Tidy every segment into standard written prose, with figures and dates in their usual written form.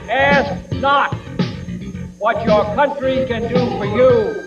Ask not what your country can do for you.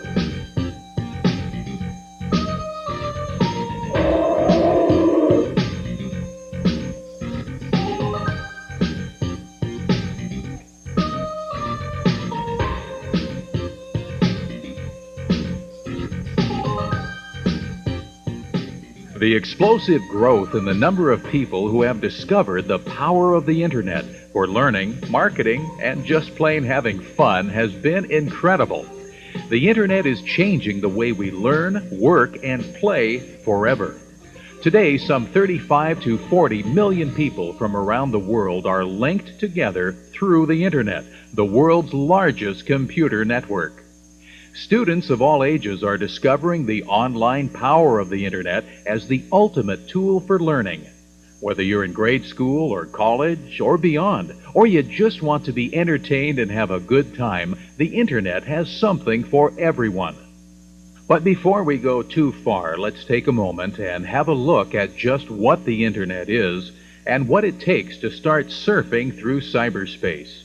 The explosive growth in the number of people who have discovered the power of the Internet for learning, marketing, and just plain having fun has been incredible. The Internet is changing the way we learn, work, and play forever. Today, some 35 to 40 million people from around the world are linked together through the Internet, the world's largest computer network. Students of all ages are discovering the online power of the Internet as the ultimate tool for learning. Whether you're in grade school or college or beyond, or you just want to be entertained and have a good time, the Internet has something for everyone. But before we go too far, let's take a moment and have a look at just what the Internet is and what it takes to start surfing through cyberspace.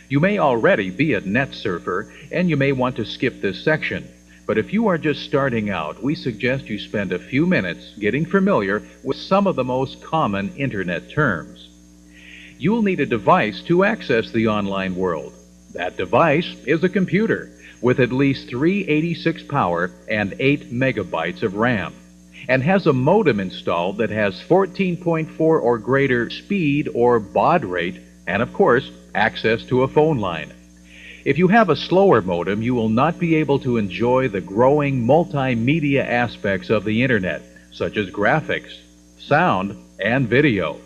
You may already be a net surfer, and you may want to skip this section. But if you are just starting out, we suggest you spend a few minutes getting familiar with some of the most common Internet terms. You'll need a device to access the online world. That device is a computer with at least 386 power and 8 megabytes of RAM, and has a modem installed that has 14.4 or greater speed or baud rate, and of course, access to a phone line. If you have a slower modem, you will not be able to enjoy the growing multimedia aspects of the Internet, such as graphics, sound, and video.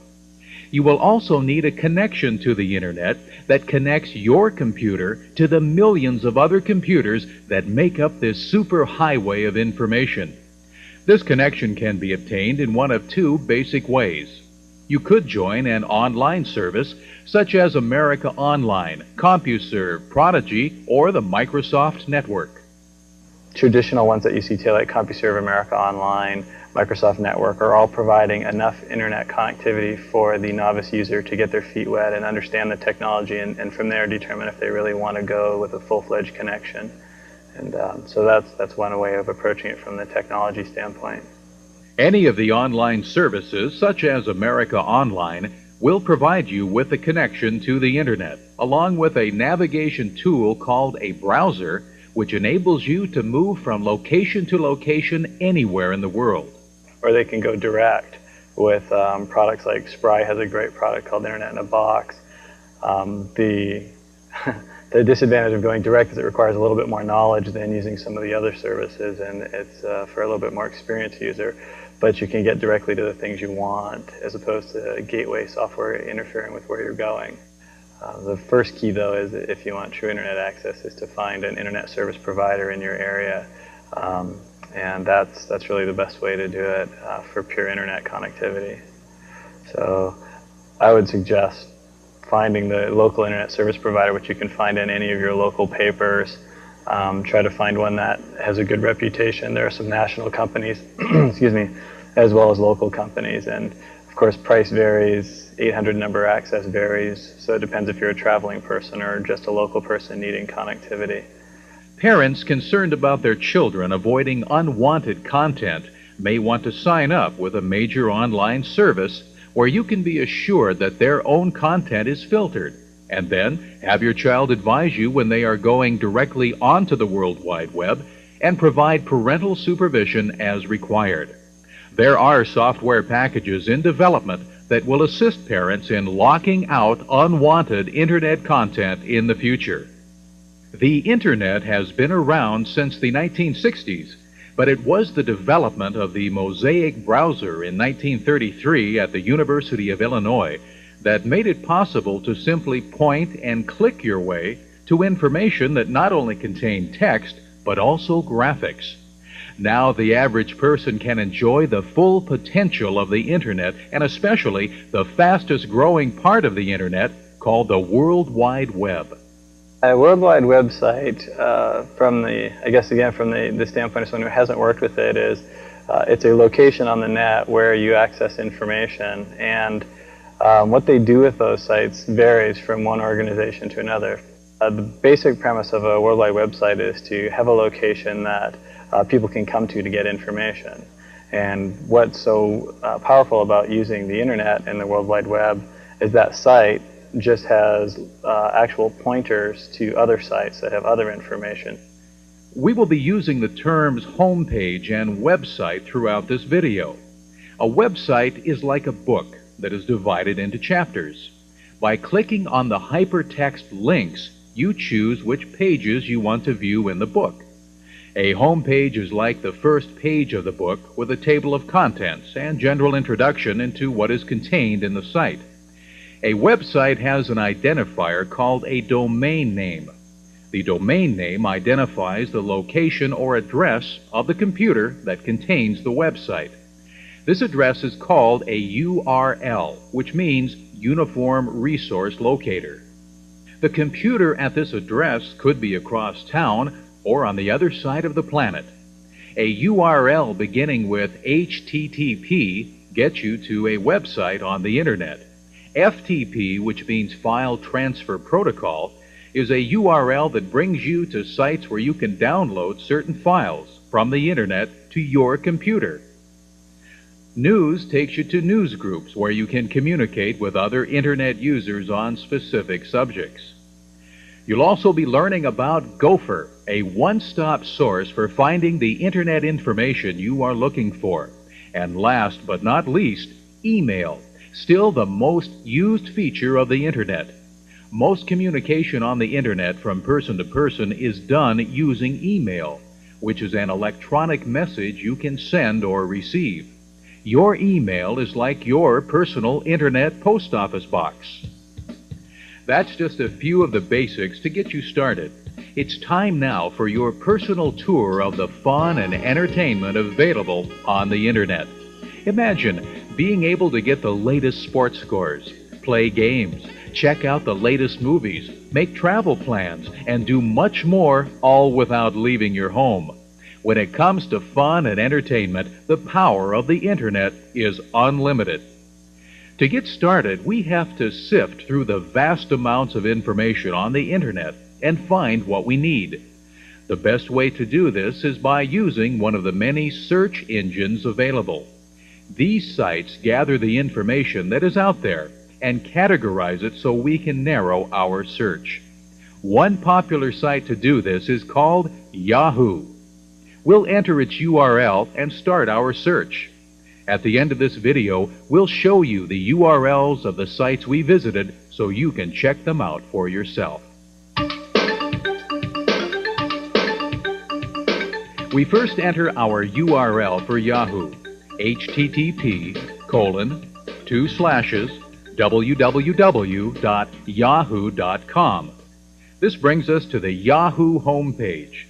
You will also need a connection to the Internet that connects your computer to the millions of other computers that make up this superhighway of information. This connection can be obtained in one of two basic ways. You could join an online service such as America Online, CompuServe, Prodigy, or the Microsoft Network. Traditional ones that you see today, like CompuServe, America Online, Microsoft Network, are all providing enough internet connectivity for the novice user to get their feet wet and understand the technology, and from there determine if they really want to go with a full-fledged connection. And so that's one way of approaching it from the technology standpoint. Any of the online services, such as America Online, will provide you with a connection to the Internet, along with a navigation tool called a browser, which enables you to move from location to location anywhere in the world. Or they can go direct with products like Spry has a great product called Internet in a Box. The disadvantage of going direct is it requires a little bit more knowledge than using some of the other services, and it's for a little bit more experienced user. But you can get directly to the things you want, as opposed to gateway software interfering with where you're going. The first key, though, is if you want true internet access, is to find an internet service provider in your area, and that's really the best way to do it for pure internet connectivity. So I would suggest finding the local internet service provider, which you can find in any of your local papers. Try to find one that has a good reputation. There are some national companies, excuse me, as well as local companies, and of course price varies, 800 number access varies, so it depends if you're a traveling person or just a local person needing connectivity. Parents concerned about their children avoiding unwanted content may want to sign up with a major online service where you can be assured that their own content is filtered, and then have your child advise you when they are going directly onto the World Wide Web, and provide parental supervision as required. There are software packages in development that will assist parents in locking out unwanted Internet content in the future. The Internet has been around since the 1960s, but it was the development of the Mosaic browser in 1933 at the University of Illinois that made it possible to simply point and click your way to information that not only contained text, but also graphics. Now the average person can enjoy the full potential of the Internet, and especially the fastest growing part of the Internet, called the World Wide Web. A World Wide Web site, from the standpoint of someone who hasn't worked with it, is it's a location on the net where you access information, and what they do with those sites varies from one organization to another. The basic premise of a World Wide Web site is to have a location that people can come to get information. And what's so powerful about using the internet and the World Wide Web is that site just has actual pointers to other sites that have other information. We will be using the terms homepage and website throughout this video. A website is like a book that is divided into chapters. By clicking on the hypertext links, you choose which pages you want to view in the book. A homepage is like the first page of the book with a table of contents and general introduction into what is contained in the site. A website has an identifier called a domain name. The domain name identifies the location or address of the computer that contains the website. This address is called a URL, which means Uniform Resource Locator. The computer at this address could be across town or on the other side of the planet. A URL beginning with HTTP gets you to a website on the internet. FTP, which means File Transfer Protocol, is a URL that brings you to sites where you can download certain files from the internet to your computer. News takes you to news groups where you can communicate with other internet users on specific subjects. You'll also be learning about Gopher, a one-stop source for finding the internet information you are looking for. And last but not least, email, still the most used feature of the internet. Most communication on the internet from person to person is done using email, which is an electronic message you can send or receive. Your email is like your personal internet post office box. That's just a few of the basics to get you started. It's time now for your personal tour of the fun and entertainment available on the internet. Imagine being able to get the latest sports scores, play games, check out the latest movies, make travel plans, and do much more, all without leaving your home. When it comes to fun and entertainment, the power of the internet is unlimited. To get started, we have to sift through the vast amounts of information on the internet and find what we need. The best way to do this is by using one of the many search engines available. These sites gather the information that is out there and categorize it so we can narrow our search. One popular site to do this is called Yahoo. We'll enter its URL and start our search. At the end of this video, we'll show you the URLs of the sites we visited so you can check them out for yourself. We first enter our URL for Yahoo, http://www.yahoo.com. This brings us to the Yahoo homepage.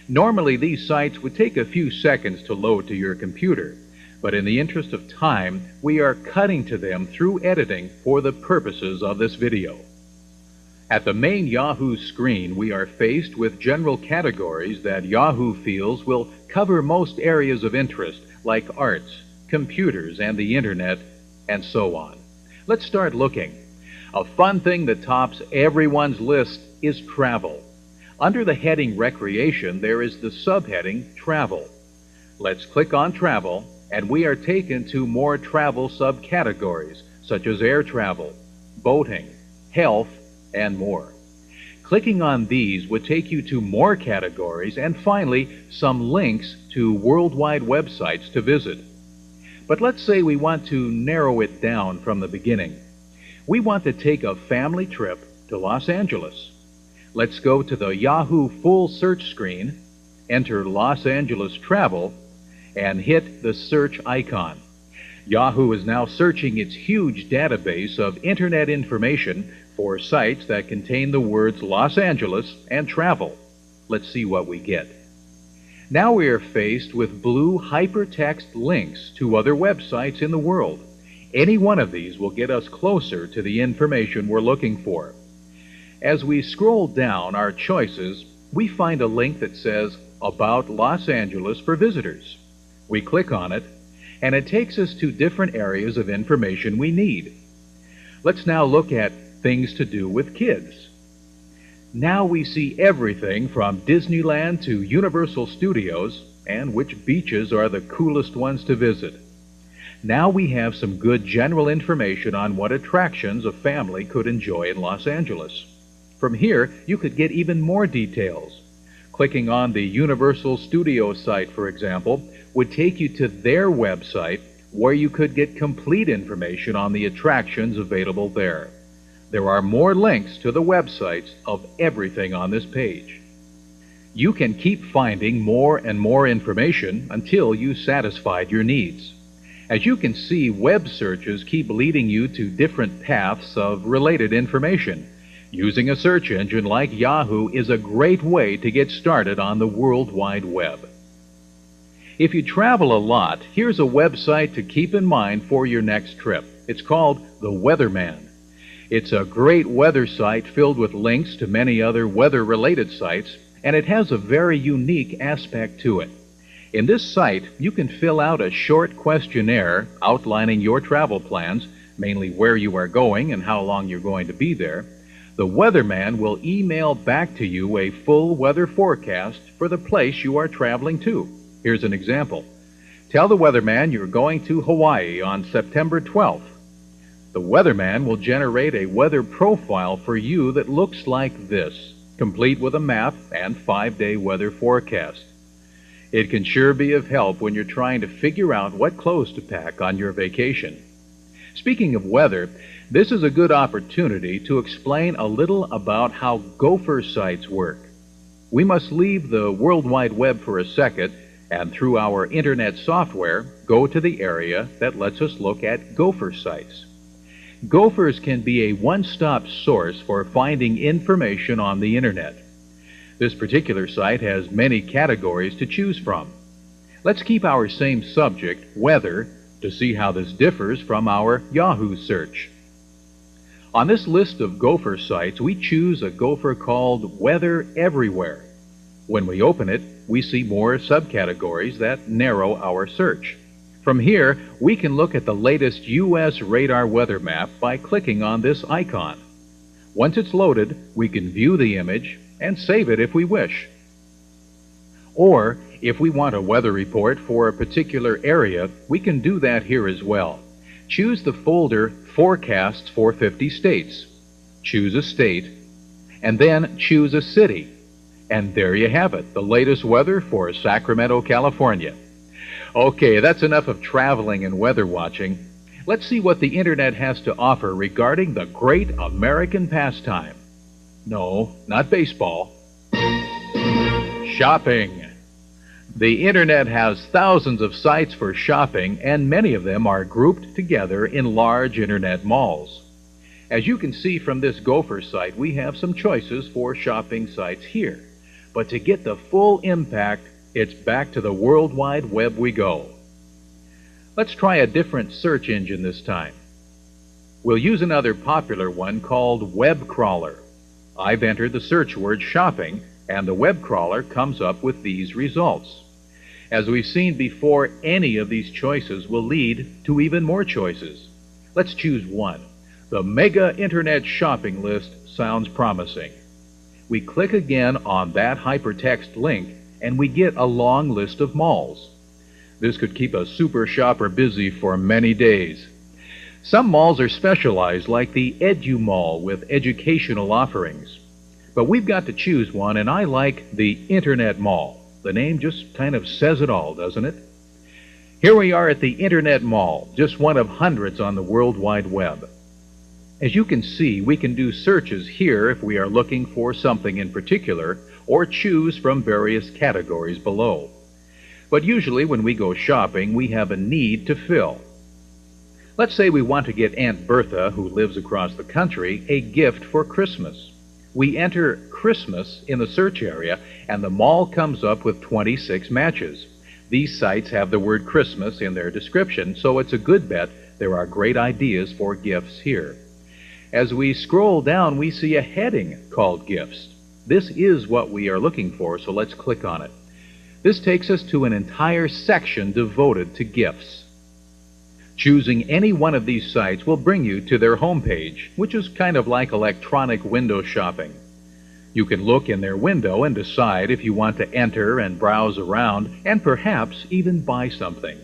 Normally, these sites would take a few seconds to load to your computer, but in the interest of time, we are cutting to them through editing for the purposes of this video. At the main Yahoo screen, we are faced with general categories that Yahoo feels will cover most areas of interest, like arts, computers, and the internet, and so on. Let's start looking. A fun thing that tops everyone's list is travel. Under the heading Recreation, there is the subheading Travel. Let's click on Travel, and we are taken to more travel subcategories, such as air travel, boating, health, and more. Clicking on these would take you to more categories and finally some links to worldwide websites to visit. But let's say we want to narrow it down from the beginning. We want to take a family trip to Los Angeles. Let's go to the Yahoo full search screen, enter Los Angeles Travel, and hit the search icon. Yahoo is now searching its huge database of internet information for sites that contain the words Los Angeles and travel. Let's see what we get. Now we are faced with blue hypertext links to other websites in the world. Any one of these will get us closer to the information we're looking for. As we scroll down our choices, we find a link that says About Los Angeles for Visitors. We click on it, and it takes us to different areas of information we need. Let's now look at things to do with kids. Now we see everything from Disneyland to Universal Studios and which beaches are the coolest ones to visit. Now we have some good general information on what attractions a family could enjoy in Los Angeles. From here, you could get even more details. Clicking on the Universal Studios site, for example, would take you to their website where you could get complete information on the attractions available there. There are more links to the websites of everything on this page. You can keep finding more and more information until you satisfied your needs. As you can see, web searches keep leading you to different paths of related information. Using a search engine like Yahoo is a great way to get started on the World Wide Web. If you travel a lot, here's a website to keep in mind for your next trip. It's called The Weatherman. It's a great weather site filled with links to many other weather-related sites, and it has a very unique aspect to it. In this site, you can fill out a short questionnaire outlining your travel plans, mainly where you are going and how long you're going to be there. The Weatherman will email back to you a full weather forecast for the place you are traveling to. Here's an example. Tell the Weatherman you're going to Hawaii on September 12th. The Weatherman will generate a weather profile for you that looks like this, complete with a map and 5-day weather forecast. It can sure be of help when you're trying to figure out what clothes to pack on your vacation. Speaking of weather, this is a good opportunity to explain a little about how Gopher sites work. We must leave the World Wide Web for a second and through our internet software go to the area that lets us look at Gopher sites. Gophers can be a one-stop source for finding information on the internet. This particular site has many categories to choose from. Let's keep our same subject, weather, to see how this differs from our Yahoo search. On this list of Gopher sites, we choose a Gopher called Weather Everywhere. When we open it, we see more subcategories that narrow our search. From here, we can look at the latest U.S. radar weather map by clicking on this icon. Once it's loaded, we can view the image and save it if we wish. Or, if we want a weather report for a particular area, we can do that here as well. Choose the folder Forecasts for 50 States. Choose a state, and then choose a city. And there you have it, the latest weather for Sacramento, California. Okay, that's enough of traveling and weather watching. Let's see what the internet has to offer regarding the great American pastime. No, not baseball. Shopping. The internet has thousands of sites for shopping, and many of them are grouped together in large internet malls. As you can see from this Gopher site, we have some choices for shopping sites here. But to get the full impact, it's back to the World Wide Web we go. Let's try a different search engine this time. We'll use another popular one called Web Crawler. I've entered the search word shopping, and the web crawler comes up with these results. As we've seen before, any of these choices will lead to even more choices. Let's choose one. The Mega Internet Shopping List sounds promising. We click again on that hypertext link, and we get a long list of malls. This could keep a super shopper busy for many days. Some malls are specialized, like the Edu Mall with educational offerings. But we've got to choose one, and I like the Internet Mall. The name just kind of says it all, doesn't it? Here we are at the Internet Mall, just one of hundreds on the World Wide Web. As you can see, we can do searches here if we are looking for something in particular, or choose from various categories below. But usually when we go shopping, we have a need to fill. Let's say we want to get Aunt Bertha, who lives across the country, a gift for Christmas. We enter Christmas in the search area, and the mall comes up with 26 matches. These sites have the word Christmas in their description, so it's a good bet There are great ideas for gifts here. As we scroll down, we see a heading called Gifts. This is what we are looking for, so let's click on it. This takes us to an entire section devoted to gifts. Choosing any one of these sites will bring you to their homepage, which is kind of like electronic window shopping. You can look in their window and decide if you want to enter and browse around and perhaps even buy something.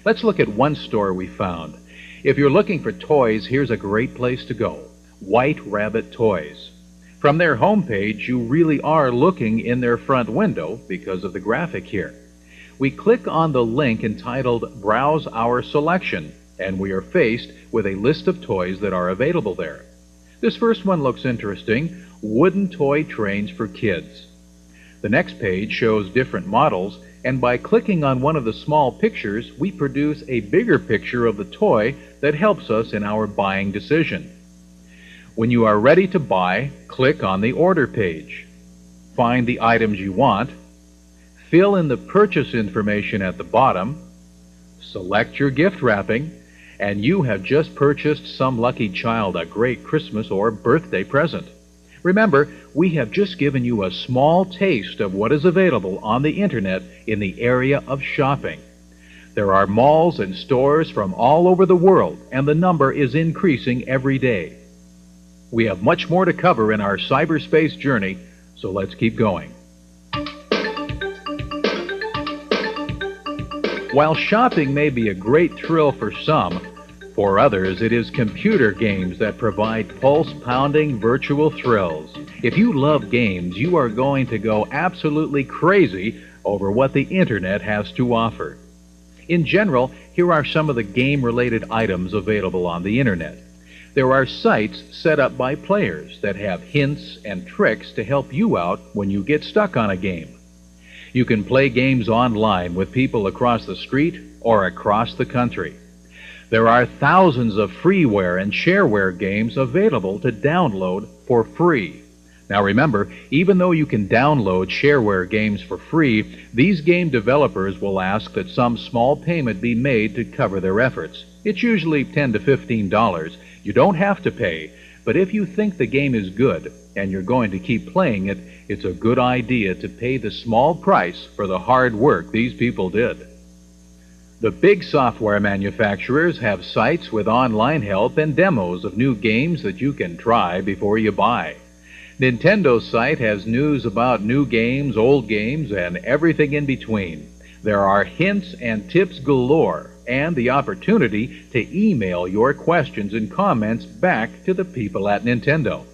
Let's look at one store we found. If you're looking for toys, here's a great place to go. White Rabbit Toys. From their homepage, you really are looking in their front window because of the graphic here. We click on the link entitled Browse Our Selection, and we are faced with a list of toys that are available there. This first one looks interesting, wooden toy trains for kids. The next page shows different models, and by clicking on one of the small pictures, we produce a bigger picture of the toy that helps us in our buying decision. When you are ready to buy, click on the order page. Find the items you want, fill in the purchase information at the bottom, select your gift wrapping, and you have just purchased some lucky child a great Christmas or birthday present. Remember, we have just given you a small taste of what is available on the internet in the area of shopping. There are malls and stores from all over the world, and the number is increasing every day. We have much more to cover in our cyberspace journey, so let's keep going. While shopping may be a great thrill for some, for others it is computer games that provide pulse-pounding virtual thrills. If you love games, you are going to go absolutely crazy over what the internet has to offer. In general, here are some of the game-related items available on the internet. There are sites set up by players that have hints and tricks to help you out when you get stuck on a game. You can play games online with people across the street or across the country. There are thousands of freeware and shareware games available to download for free. Now remember, even though you can download shareware games for free, these game developers will ask that some small payment be made to cover their efforts. It's usually $10 to $15. You don't have to pay, but if you think the game is good and you're going to keep playing it, it's a good idea to pay the small price for the hard work these people did. The big software manufacturers have sites with online help and demos of new games that you can try before you buy. Nintendo's site has news about new games, old games, and everything in between. There are hints and tips galore, and the opportunity to email your questions and comments back to the people at Nintendo.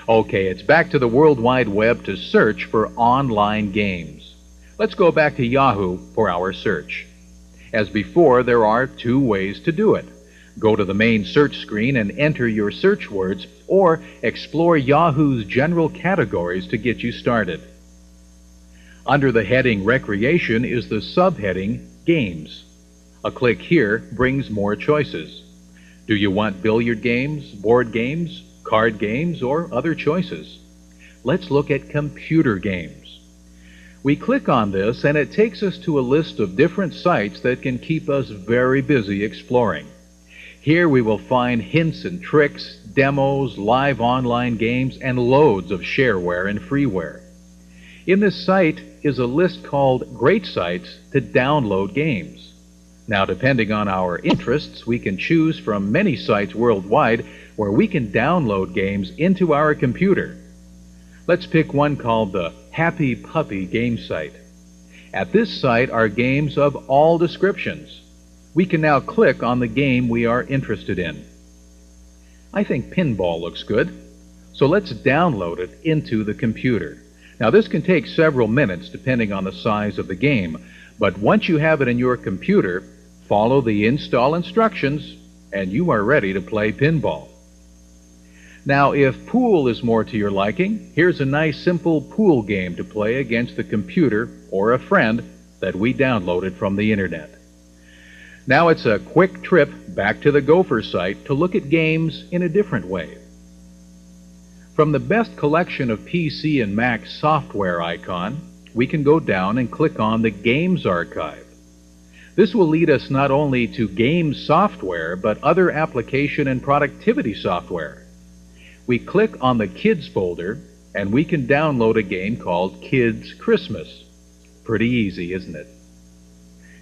Okay, it's back to the World Wide Web to search for online games. Let's go back to Yahoo for our search. As before, there are two ways to do it. Go to the main search screen and enter your search words, or explore Yahoo's general categories to get you started. Under the heading Recreation is the subheading Games. A click here brings more choices. Do you want billiard games, board games, card games, or other choices? Let's look at computer games. We click on this and it takes us to a list of different sites that can keep us very busy exploring. Here we will find hints and tricks, demos, live online games, and loads of shareware and freeware. In this site is a list called Great Sites to Download Games. Now, depending on our interests, we can choose from many sites worldwide where we can download games into our computer. Let's pick one called the Happy Puppy Game Site. At this site are games of all descriptions. We can now click on the game we are interested in. I think pinball looks good, so let's download it into the computer. Now, this can take several minutes depending on the size of the game, but once you have it in your computer, follow the install instructions and you are ready to play pinball. Now, if pool is more to your liking, here's a nice simple pool game to play against the computer or a friend that we downloaded from the internet. Now it's a quick trip back to the Gopher site to look at games in a different way. From the best collection of PC and Mac software icon, we can go down and click on the Games Archive. This will lead us not only to game software, but other application and productivity software. We click on the Kids folder, and we can download a game called Kids Christmas. Pretty easy, isn't it?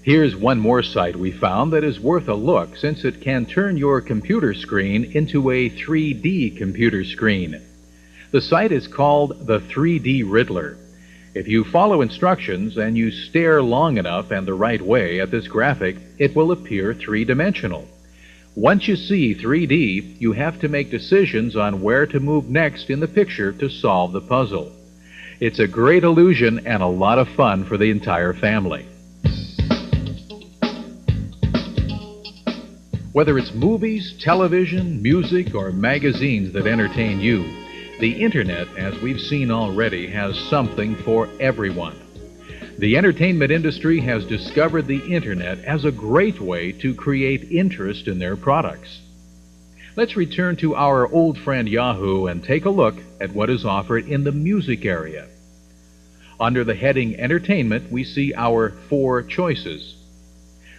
Here's one more site we found that is worth a look, since it can turn your computer screen into a 3D computer screen. The site is called the 3D Riddler. If you follow instructions and you stare long enough and the right way at this graphic, it will appear three-dimensional. Once you see 3D, you have to make decisions on where to move next in the picture to solve the puzzle. It's a great illusion and a lot of fun for the entire family. Whether it's movies, television, music, or magazines that entertain you, the Internet, as we've seen already, has something for everyone. The entertainment industry has discovered the Internet as a great way to create interest in their products. Let's return to our old friend Yahoo and take a look at what is offered in the music area. Under the heading Entertainment, we see our 4 choices.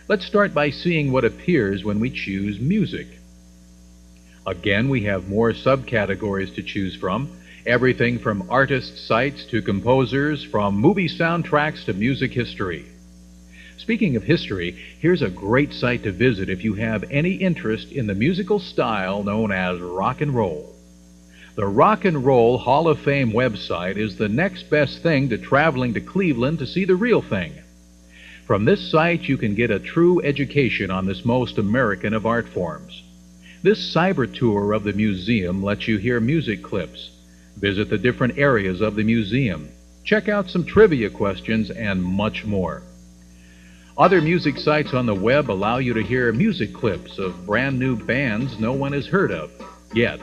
Let's start by seeing what appears when we choose Music. Again, we have more subcategories to choose from. Everything from artist sites to composers, from movie soundtracks to music history. Speaking of history, here's a great site to visit if you have any interest in the musical style known as rock and roll. The Rock and Roll Hall of Fame website is the next best thing to traveling to Cleveland to see the real thing. From this site, you can get a true education on this most American of art forms. This cyber tour of the museum lets you hear music clips, visit the different areas of the museum, check out some trivia questions, and much more. Other music sites on the web allow you to hear music clips of brand new bands no one has heard of yet.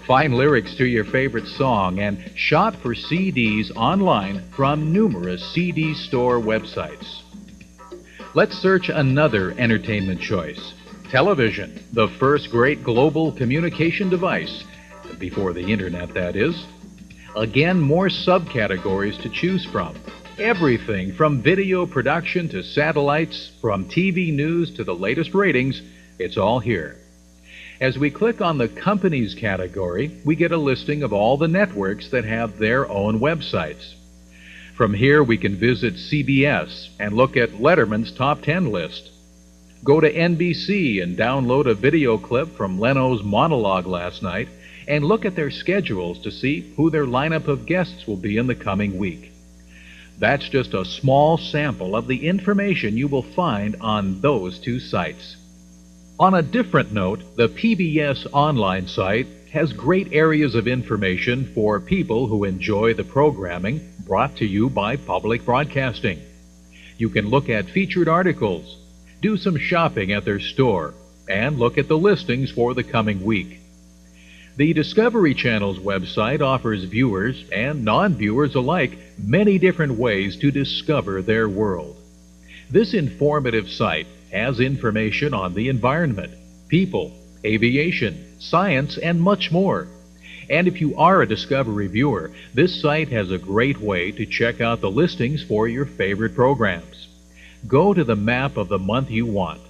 Find lyrics to your favorite song and shop for CDs online from numerous CD store websites. Let's search another entertainment choice. Television, the first great global communication device, before the Internet, that is. Again, more subcategories to choose from. Everything from video production to satellites, from TV news to the latest ratings, it's all here. As we click on the Companies category, we get a listing of all the networks that have their own websites. From here, we can visit CBS and look at Letterman's Top 10 list. Go to NBC and download a video clip from Leno's monologue last night and look at their schedules to see who their lineup of guests will be in the coming week. That's just a small sample of the information you will find on those 2 sites. On a different note, the PBS online site has great areas of information for people who enjoy the programming brought to you by public broadcasting. You can look at featured articles, do some shopping at their store, and look at the listings for the coming week. The Discovery Channel's website offers viewers and non-viewers alike many different ways to discover their world. This informative site has information on the environment, people, aviation, science, and much more. And if you are a Discovery viewer, this site has a great way to check out the listings for your favorite programs. Go to the map of the month you want,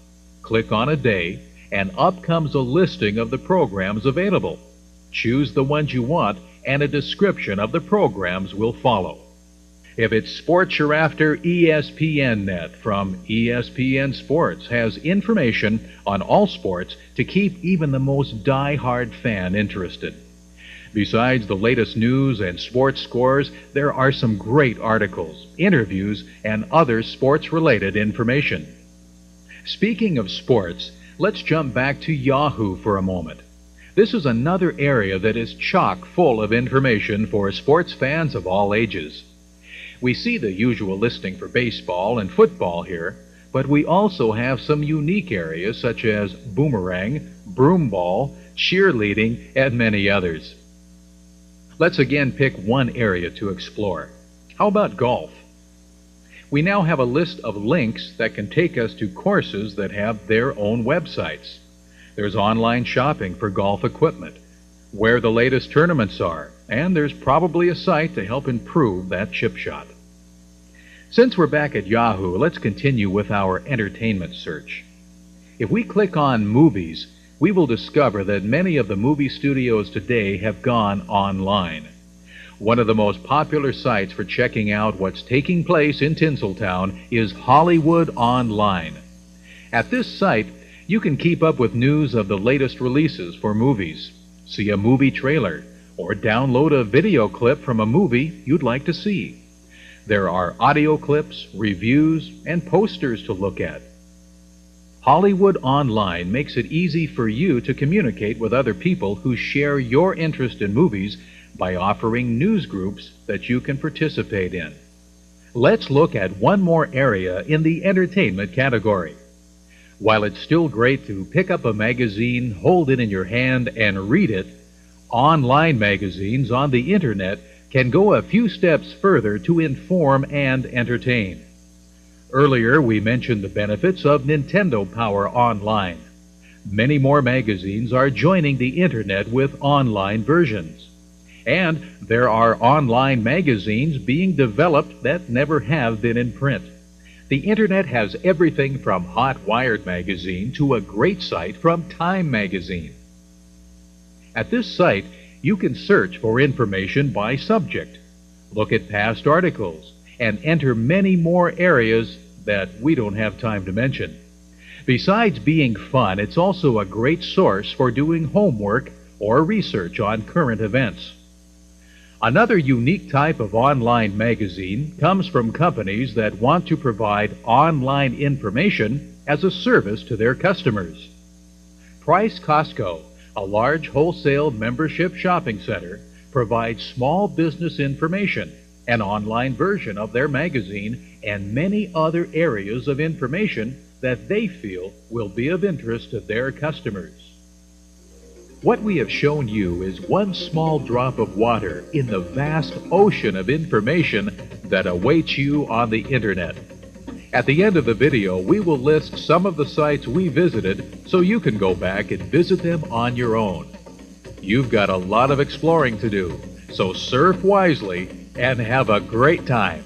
click on a day, and up comes a listing of the programs available. Choose the ones you want, and a description of the programs will follow. If it's sports you're after, ESPNnet from ESPN Sports has information on all sports to keep even the most die-hard fan interested. Besides the latest news and sports scores, there are some great articles, interviews, and other sports-related information. Speaking of sports, let's jump back to Yahoo for a moment. This is another area that is chock full of information for sports fans of all ages. We see the usual listing for baseball and football here, but we also have some unique areas such as boomerang, broomball, cheerleading, and many others. Let's again pick one area to explore. How about golf? We now have a list of links that can take us to courses that have their own websites. There's online shopping for golf equipment, where the latest tournaments are, and there's probably a site to help improve that chip shot. Since we're back at Yahoo, let's continue with our entertainment search. If we click on Movies, we will discover that many of the movie studios today have gone online. One of the most popular sites for checking out what's taking place in Tinseltown is Hollywood Online. At this site, you can keep up with news of the latest releases for movies, see a movie trailer, or download a video clip from a movie you'd like to see. There are audio clips, reviews, and posters to look at. Hollywood Online makes it easy for you to communicate with other people who share your interest in movies by offering news groups that you can participate in. Let's look at one more area in the entertainment category. While it's still great to pick up a magazine, hold it in your hand, and read it, online magazines on the internet can go a few steps further to inform and entertain. Earlier, we mentioned the benefits of Nintendo Power Online. Many more magazines are joining the internet with online versions. And there are online magazines being developed that never have been in print. The internet has everything from Hot Wired magazine to a great site from Time magazine. At this site, you can search for information by subject, look at past articles, and enter many more areas that we don't have time to mention. Besides being fun, it's also a great source for doing homework or research on current events. Another unique type of online magazine comes from companies that want to provide online information as a service to their customers. Price Costco, a large wholesale membership shopping center, provides small business information, an online version of their magazine, and many other areas of information that they feel will be of interest to their customers. What we have shown you is one small drop of water in the vast ocean of information that awaits you on the internet. At the end of the video, we will list some of the sites we visited so you can go back and visit them on your own. You've got a lot of exploring to do, so surf wisely and have a great time.